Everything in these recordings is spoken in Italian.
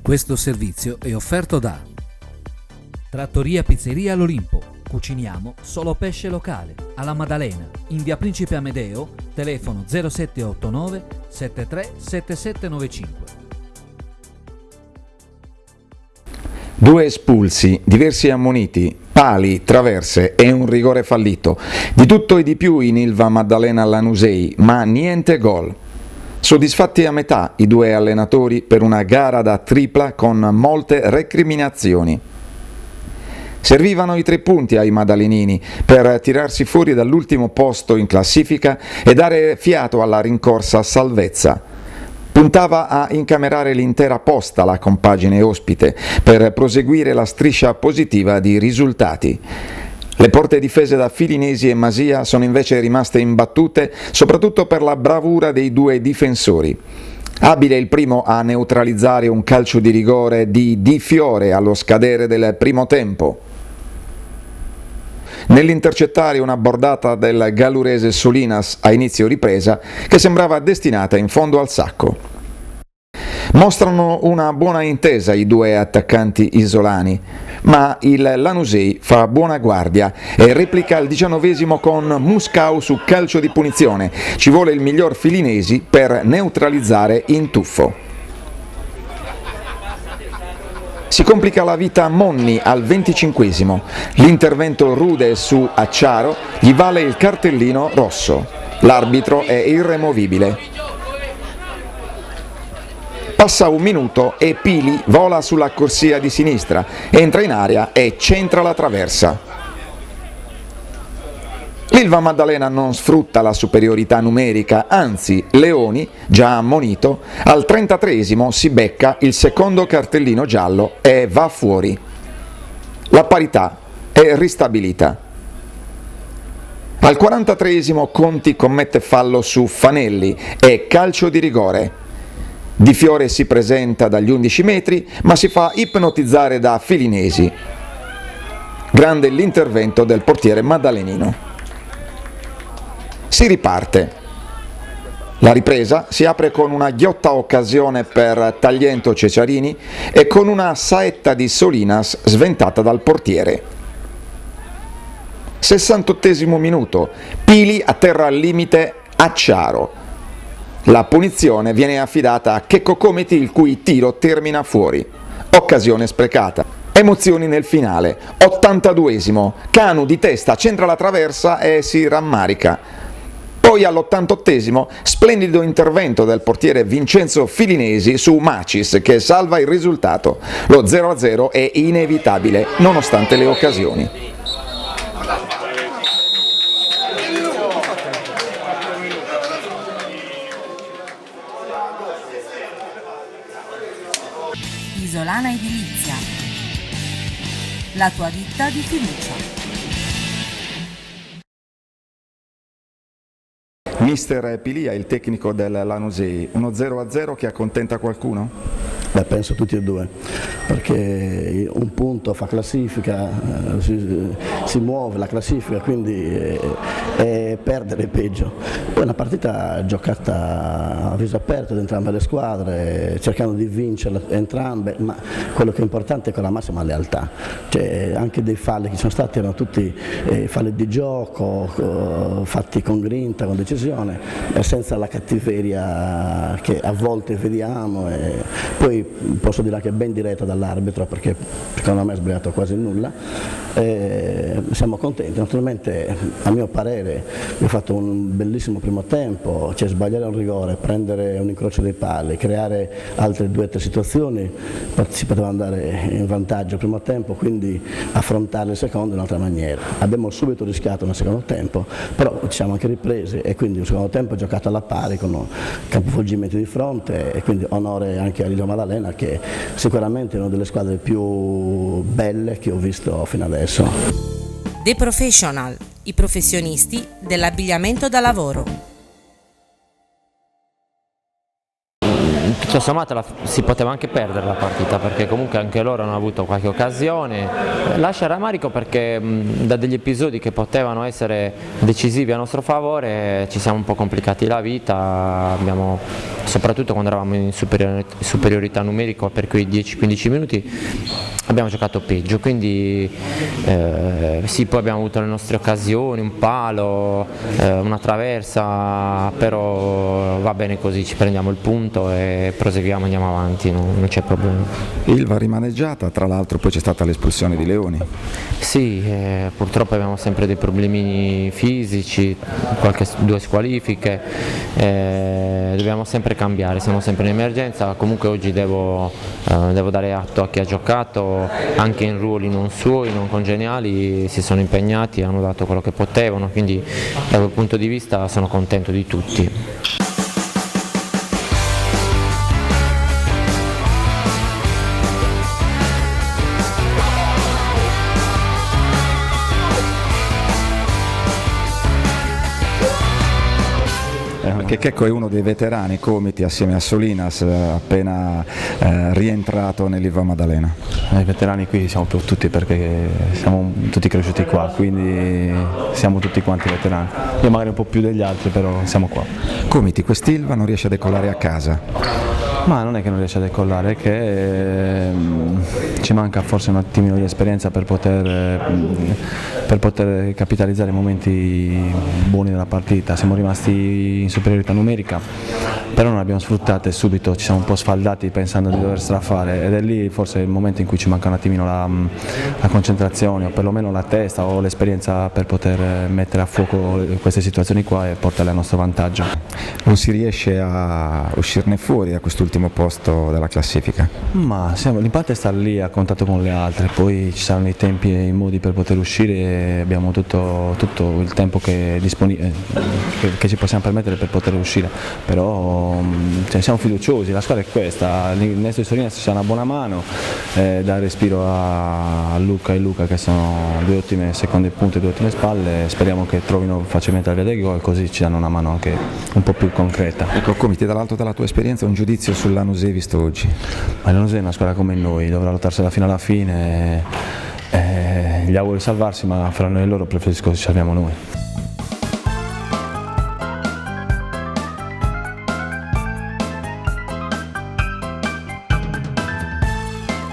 Questo servizio è offerto da Trattoria Pizzeria L'Olimpo. Cuciniamo solo pesce locale. Alla Maddalena, in via Principe Amedeo, telefono 0789 73 7795. 2 espulsi, diversi ammoniti, pali, traverse e un rigore fallito. Di tutto e di più in Ilva Maddalena Lanusei, ma niente gol. Soddisfatti a metà i 2 allenatori per una gara da tripla con molte recriminazioni. Servivano i 3 punti ai maddalenini per tirarsi fuori dall'ultimo posto in classifica e dare fiato alla rincorsa salvezza. Puntava a incamerare l'intera posta la compagine ospite per proseguire la striscia positiva di risultati. Le porte difese da Filinesi e Masia sono invece rimaste imbattute soprattutto per la bravura dei 2 difensori. Abile il primo a neutralizzare un calcio di rigore di Di Fiore allo scadere del primo tempo. Nell'intercettare una bordata del gallurese Solinas a inizio ripresa che sembrava destinata in fondo al sacco. Mostrano una buona intesa i 2 attaccanti isolani, ma il Lanusei fa buona guardia e replica al 19esimo con Muscau su calcio di punizione. Ci vuole il miglior Filinesi per neutralizzare in tuffo. Si complica la vita Monni al 25esimo. L'intervento rude su Acciaro gli vale il cartellino rosso. L'arbitro è irremovibile. Passa un minuto e Pili vola sulla corsia di sinistra, entra in area e centra la traversa. L'Ilva Maddalena non sfrutta la superiorità numerica, anzi Leoni, già ammonito, al 33esimo si becca il secondo cartellino giallo e va fuori. La parità è ristabilita. Al 43esimo Conti commette fallo su Fanelli e calcio di rigore. Di Fiore si presenta dagli 11 metri, ma si fa ipnotizzare da Filinesi. Grande l'intervento del portiere maddalenino. Si riparte. La ripresa si apre con una ghiotta occasione per Tagliento Cesarini e con una saetta di Solinas sventata dal portiere. 68esimo minuto. Pili atterra al limite Acciaro. La punizione viene affidata a Checco Comiti, il cui tiro termina fuori. Occasione sprecata. Emozioni nel finale. 82esimo. Canu di testa centra la traversa e si rammarica. Poi all'88esimo, splendido intervento del portiere Vincenzo Filinesi su Macis che salva il risultato. Lo 0-0 è inevitabile, nonostante le occasioni. Isolana Edilizia, la tua ditta di fiducia. Mister Pilia, il tecnico del Lanusei, uno 0-0 che accontenta qualcuno? Beh, penso tutti e 2, perché un punto fa classifica, si muove la classifica, quindi perdere è peggio. Poi una partita giocata a viso aperto da entrambe le squadre, cercando di vincerle entrambe, ma quello che è importante è con la massima lealtà. Cioè, anche dei falli che sono stati erano tutti falli di gioco, fatti con grinta, con decisione, senza la cattiveria che a volte vediamo. Poi posso dire anche ben diretta dall'arbitro, perché secondo me ha sbagliato quasi nulla. Siamo contenti, naturalmente a mio parere abbiamo fatto un bellissimo primo tempo, cioè sbagliare un rigore, prendere un incrocio dei pali, creare altre 2 o 3 situazioni, si poteva andare in vantaggio il primo tempo, quindi affrontare il secondo in un'altra maniera. Abbiamo subito rischiato nel secondo tempo, però ci siamo anche ripresi e quindi un secondo tempo giocato alla pari con capovolgimenti di fronte, e quindi onore anche all'Ilva Maddalena, che sicuramente è una delle squadre più belle che ho visto fino adesso. The Professional, i professionisti dell'abbigliamento da lavoro. tutto sommato si poteva anche perdere la partita, perché comunque anche loro hanno avuto qualche occasione. Lascia rammarico perché da degli episodi che potevano essere decisivi a nostro favore ci siamo un po' complicati la vita, soprattutto quando eravamo in superiorità numerica per quei 10-15 minuti abbiamo giocato peggio, quindi sì, poi abbiamo avuto le nostre occasioni, un palo, una traversa, però va bene così, ci prendiamo il punto e proseguiamo, andiamo avanti, non c'è problema. Ilva rimaneggiata, tra l'altro poi c'è stata l'espulsione di Leoni. Sì, purtroppo abbiamo sempre dei problemini fisici, due squalifiche, dobbiamo sempre cambiare, siamo sempre in emergenza. Comunque oggi devo dare atto a chi ha giocato, anche in ruoli non suoi, non congeniali, si sono impegnati, hanno dato quello che potevano, quindi da quel punto di vista sono contento di tutti. Che Checco è uno dei veterani Comiti assieme a Solinas, appena rientrato nell'Ilva Maddalena. I veterani qui siamo per tutti, perché siamo tutti cresciuti qua, quindi siamo tutti quanti veterani. Io magari un po' più degli altri, però siamo qua. Comiti, quest'Ilva non riesce a decollare a casa. Ma non è che non riesce a decollare, è che ci manca forse un attimino di esperienza per poter capitalizzare i momenti buoni della partita. Siamo rimasti in superiorità numerica, però non l'abbiamo sfruttata e subito ci siamo un po' sfaldati pensando di dover strafare, ed è lì forse il momento in cui ci manca un attimino la concentrazione, o perlomeno la testa o l'esperienza per poter mettere a fuoco queste situazioni qua e portarle a nostro vantaggio. Non si riesce a uscirne fuori da quest'ultimo posto della classifica? Ma l'importante è stare lì a contatto con le altre, poi ci saranno i tempi e i modi per poter uscire e abbiamo tutto il tempo che ci possiamo permettere per poter uscire, però siamo fiduciosi, la squadra è questa, Ernesto e Sorina ci sarà una buona mano, dare respiro a Luca e Luca, che sono due ottime seconde punte, due ottime spalle, speriamo che trovino facilmente la via del gol, così ci danno una mano anche un po' più concreta. Ecco, Comiti, dall'alto della tua esperienza, un giudizio sull'Lanusei visto oggi? Ma l'Lanusei è una squadra come noi, dovrà lottarsela fino alla fine, gli auguro di salvarsi, ma fra noi e loro preferisco che ci salviamo noi.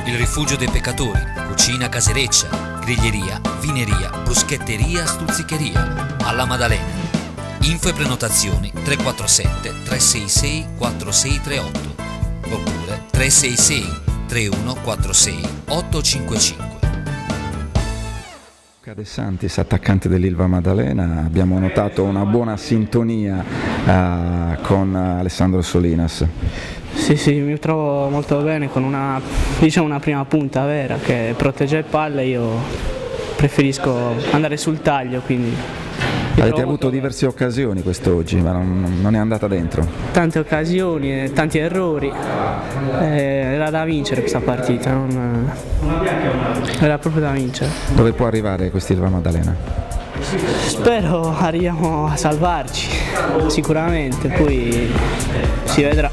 Il rifugio dei peccatori, cucina casereccia, griglieria, vineria, bruschetteria, stuzzicheria, alla Maddalena. Info e prenotazioni 347 366 4638 oppure 366 3146 855. Luca De Santis, attaccante dell'Ilva Maddalena, abbiamo notato una buona sintonia con Alessandro Solinas. Sì, mi trovo molto bene con una prima punta vera che protegge le palle, io preferisco andare sul taglio, quindi... Avete avuto diverse occasioni quest'oggi, ma non è andata dentro? Tante occasioni, tanti errori, era da vincere questa partita, era proprio da vincere. Dove può arrivare quest'Ilva Maddalena? Spero arriviamo a salvarci, sicuramente, poi si vedrà.